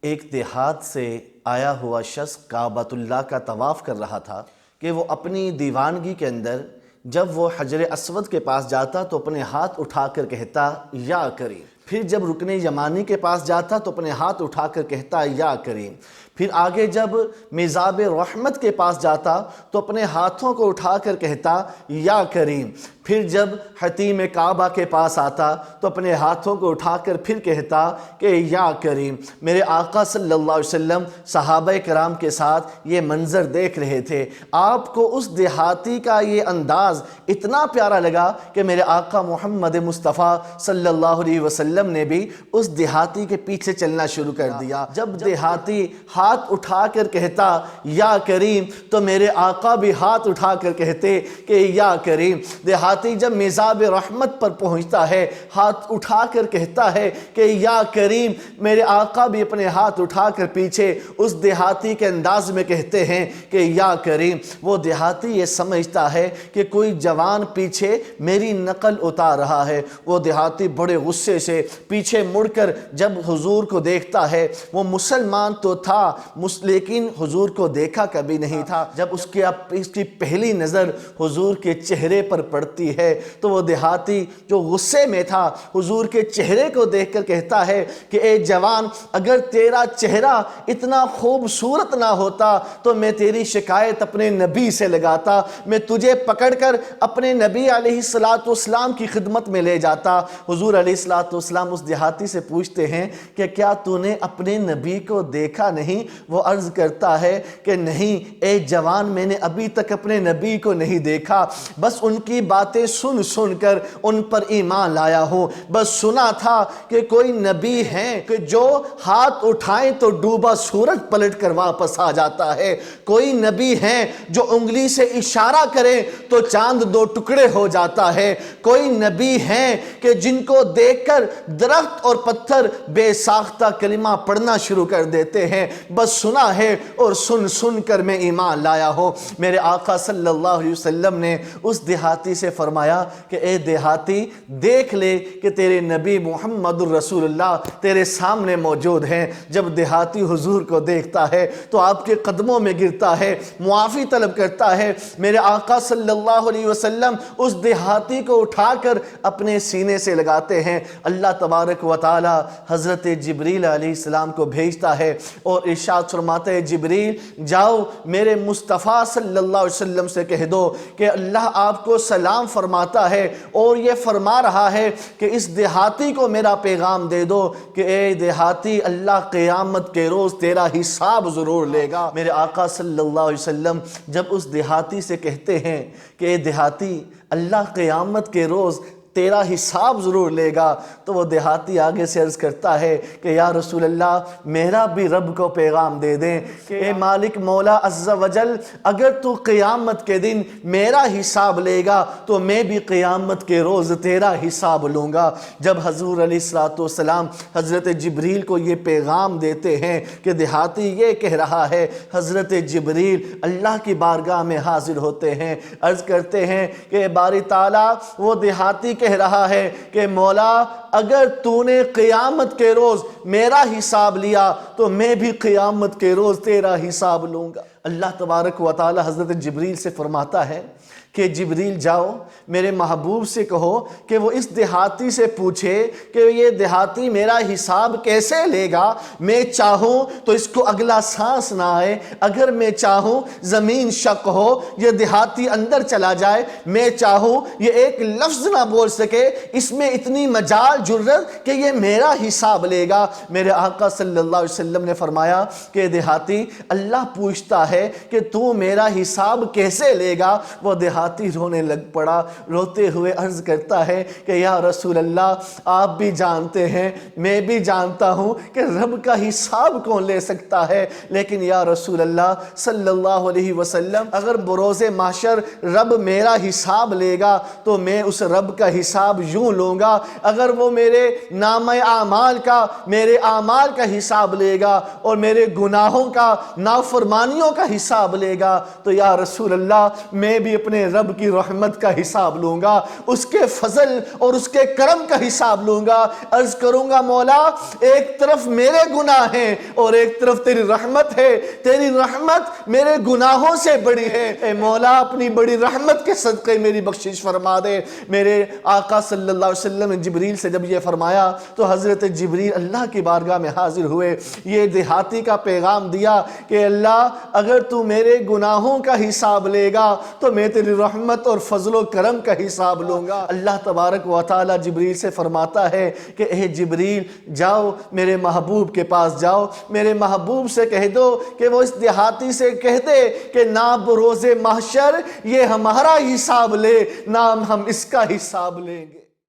ایک دیہات سے آیا ہوا شخص کعبۃ اللہ کا طواف کر رہا تھا کہ وہ اپنی دیوانگی کے اندر جب وہ حجر اسود کے پاس جاتا تو اپنے ہاتھ اٹھا کر کہتا یا کریم، پھر جب رکن یمانی کے پاس جاتا تو اپنے ہاتھ اٹھا کر کہتا یا کریم، پھر آگے جب میزاب رحمت کے پاس جاتا تو اپنے ہاتھوں کو اٹھا کر کہتا یا کریم، پھر جب حتیم کعبہ کے پاس آتا تو اپنے ہاتھوں کو اٹھا کر پھر کہتا کہ یا کریم۔ میرے آقا صلی اللہ علیہ وسلم صحابہ کرام کے ساتھ یہ منظر دیکھ رہے تھے، آپ کو اس دیہاتی کا یہ انداز اتنا پیارا لگا کہ میرے آقا محمد مصطفیٰ صلی اللہ علیہ وسلم نے بھی اس دیہاتی کے پیچھے چلنا شروع کر دیا۔ جب دیہاتی ہاتھ اٹھا کر کہتا یا کریم تو میرے آقا بھی ہاتھ اٹھا کر کہتے کہ یا کریم۔ دیہاتی جب میزاب رحمت پر پہنچتا ہے ہاتھ اٹھا کر کہتا ہے کہ یا کریم، میرے آقا بھی اپنے ہاتھ اٹھا کر پیچھے اس دیہاتی کے انداز میں کہتے ہیں کہ یا کریم۔ وہ دیہاتی یہ سمجھتا ہے کہ کوئی جوان پیچھے میری نقل اتار رہا ہے۔ وہ دیہاتی بڑے غصے سے پیچھے مڑ کر جب حضور کو دیکھتا ہے، وہ مسلمان تو تھا لیکن حضور کو دیکھا کبھی نہیں تھا۔ جب اس کی پہلی نظر حضور کے چہرے پر پڑتی ہے تو وہ دیہاتی جو غصے میں تھا حضور کے چہرے کو دیکھ کر کہتا ہے کہ اے جوان، اگر تیرا چہرہ اتنا خوبصورت نہ ہوتا تو میں تیری شکایت اپنے نبی سے لگاتا، میں تجھے پکڑ کر اپنے نبی علیہ السلام کی خدمت میں لے جاتا۔ حضور علیہ السلام اس دیہاتی سے پوچھتے ہیں کہ کیا تو نے اپنے نبی کو دیکھا نہیں؟ وہ عرض کرتا ہے کہ نہیں اے جوان، میں نے ابھی تک اپنے نبی کو نہیں دیکھا، بس ان کی باتیں سن سن کر ان پر ایمان لایا ہوں۔ بس سنا تھا کہ کوئی نبی ہیں کہ جو ہاتھ اٹھائیں تو ڈوبا سورج پلٹ کر واپس آ جاتا ہے، کوئی نبی ہیں جو انگلی سے اشارہ کریں تو چاند دو ٹکڑے ہو جاتا ہے، کوئی نبی ہیں کہ جن کو دیکھ کر درخت اور پتھر بے ساختہ کلمہ پڑھنا شروع کر دیتے ہیں۔ بس سنا ہے اور سن سن کر میں ایمان لایا ہوں۔ میرے آقا صلی اللہ علیہ وسلم نے اس دیہاتی سے فرمایا کہ اے دیہاتی، دیکھ لے کہ تیرے نبی محمد الرسول اللہ تیرے سامنے موجود ہیں۔ جب دیہاتی حضور کو دیکھتا ہے تو آپ کے قدموں میں گرتا ہے، معافی طلب کرتا ہے۔ میرے آقا صلی اللہ علیہ وسلم اس دیہاتی کو اٹھا کر اپنے سینے سے لگاتے ہیں۔ اللہ تبارک و تعالی حضرت جبریل علیہ السلام کو بھیجتا ہے اور ارشاد فرماتا ہے، جبریل جاؤ میرے مصطفیٰ صلی اللہ علیہ وسلم سے کہہ دو کہ اللہ آپ کو سلام فرماتا ہے اور یہ فرما رہا ہے کہ اس دیہاتی کو میرا پیغام دے دو کہ اے دیہاتی، اللہ قیامت کے روز تیرا حساب ضرور لے گا۔ میرے آقا صلی اللہ علیہ وسلم جب اس دیہاتی سے کہتے ہیں کہ اے دیہاتی، اللہ قیامت کے روز تیرا حساب ضرور لے گا، تو وہ دیہاتی آگے سے عرض کرتا ہے کہ یا رسول اللہ، میرا بھی رب کو پیغام دے دیں کہ اے مالک مولا عز و جل، اگر تو قیامت کے دن میرا حساب لے گا تو میں بھی قیامت کے روز تیرا حساب لوں گا۔ جب حضور علیہ السلام حضرت جبریل کو یہ پیغام دیتے ہیں کہ دیہاتی یہ کہہ رہا ہے، حضرت جبریل اللہ کی بارگاہ میں حاضر ہوتے ہیں، عرض کرتے ہیں کہ باری تعالیٰ، وہ دیہاتی کہہ رہا ہے کہ مولا، اگر تو نے قیامت کے روز میرا حساب لیا تو میں بھی قیامت کے روز تیرا حساب لوں گا۔ اللہ تبارک و تعالی حضرت جبریل سے فرماتا ہے کہ جبریل جاؤ میرے محبوب سے کہو کہ وہ اس دیہاتی سے پوچھے کہ یہ دیہاتی میرا حساب کیسے لے گا۔ میں چاہوں تو اس کو اگلا سانس نہ آئے، اگر میں چاہوں زمین شق ہو، یہ دیہاتی اندر چلا جائے، میں چاہوں یہ ایک لفظ نہ بول سکے، اس میں اتنی مجال جرت کہ یہ میرا حساب لے گا۔ میرے آقا صلی اللہ علیہ وسلم نے فرمایا کہ دیہاتی، اللہ پوچھتا ہے کہ تو میرا حساب کیسے لے گا۔ وہ دیہاتی رونے لگ پڑا، روتے ہوئے عرض کرتا ہے کہ یا رسول اللہ، آپ بھی جانتے ہیں، میں بھی جانتا ہوں کہ رب کا حساب کون لے سکتا ہے، لیکن یا رسول اللہ صلی اللہ علیہ وسلم، اگر بروز محشر رب میرا حساب لے گا تو میں اس رب کا حساب یوں لوں گا، اگر وہ میرے نام اعمال کا، میرے اعمال کا حساب لے گا اور میرے گناہوں کا، نافرمانیوں کا حساب لے گا تو یا رسول اللہ، میں بھی اپنے رب کی رحمت کا حساب لوں گا، اس کے فضل اور اس کے کرم کا حساب لوں گا۔ عرض کروں گا مولا ایک طرف میرے گناہ ہیں اور ایک طرف تیری رحمت ہے، تیری رحمت میرے گناہوں سے بڑی ہے، اے مولا اپنی بڑی رحمت کے صدقے میری بخشش فرما دے۔ میرے آقا صلی اللہ علیہ وسلم نے جبریل سے جب یہ فرمایا تو حضرت جبریل اللہ کی بارگاہ میں حاضر ہوئے، یہ دیہاتی کا پیغام دیا کہ اللہ اگر تو میرے گناہوں کا حساب لے گا تو میں تیری رحمت اور فضل و کرم کا حساب لوں گا۔ اللہ تبارک و تعالی جبریل سے فرماتا ہے کہ اے جبریل جاؤ میرے محبوب کے پاس جاؤ، میرے محبوب سے کہہ دو کہ وہ اس دیہاتی سے کہہ دے کہ نہ بروز محشر یہ ہمارا حساب لے نہ ہم اس کا حساب لیں گے۔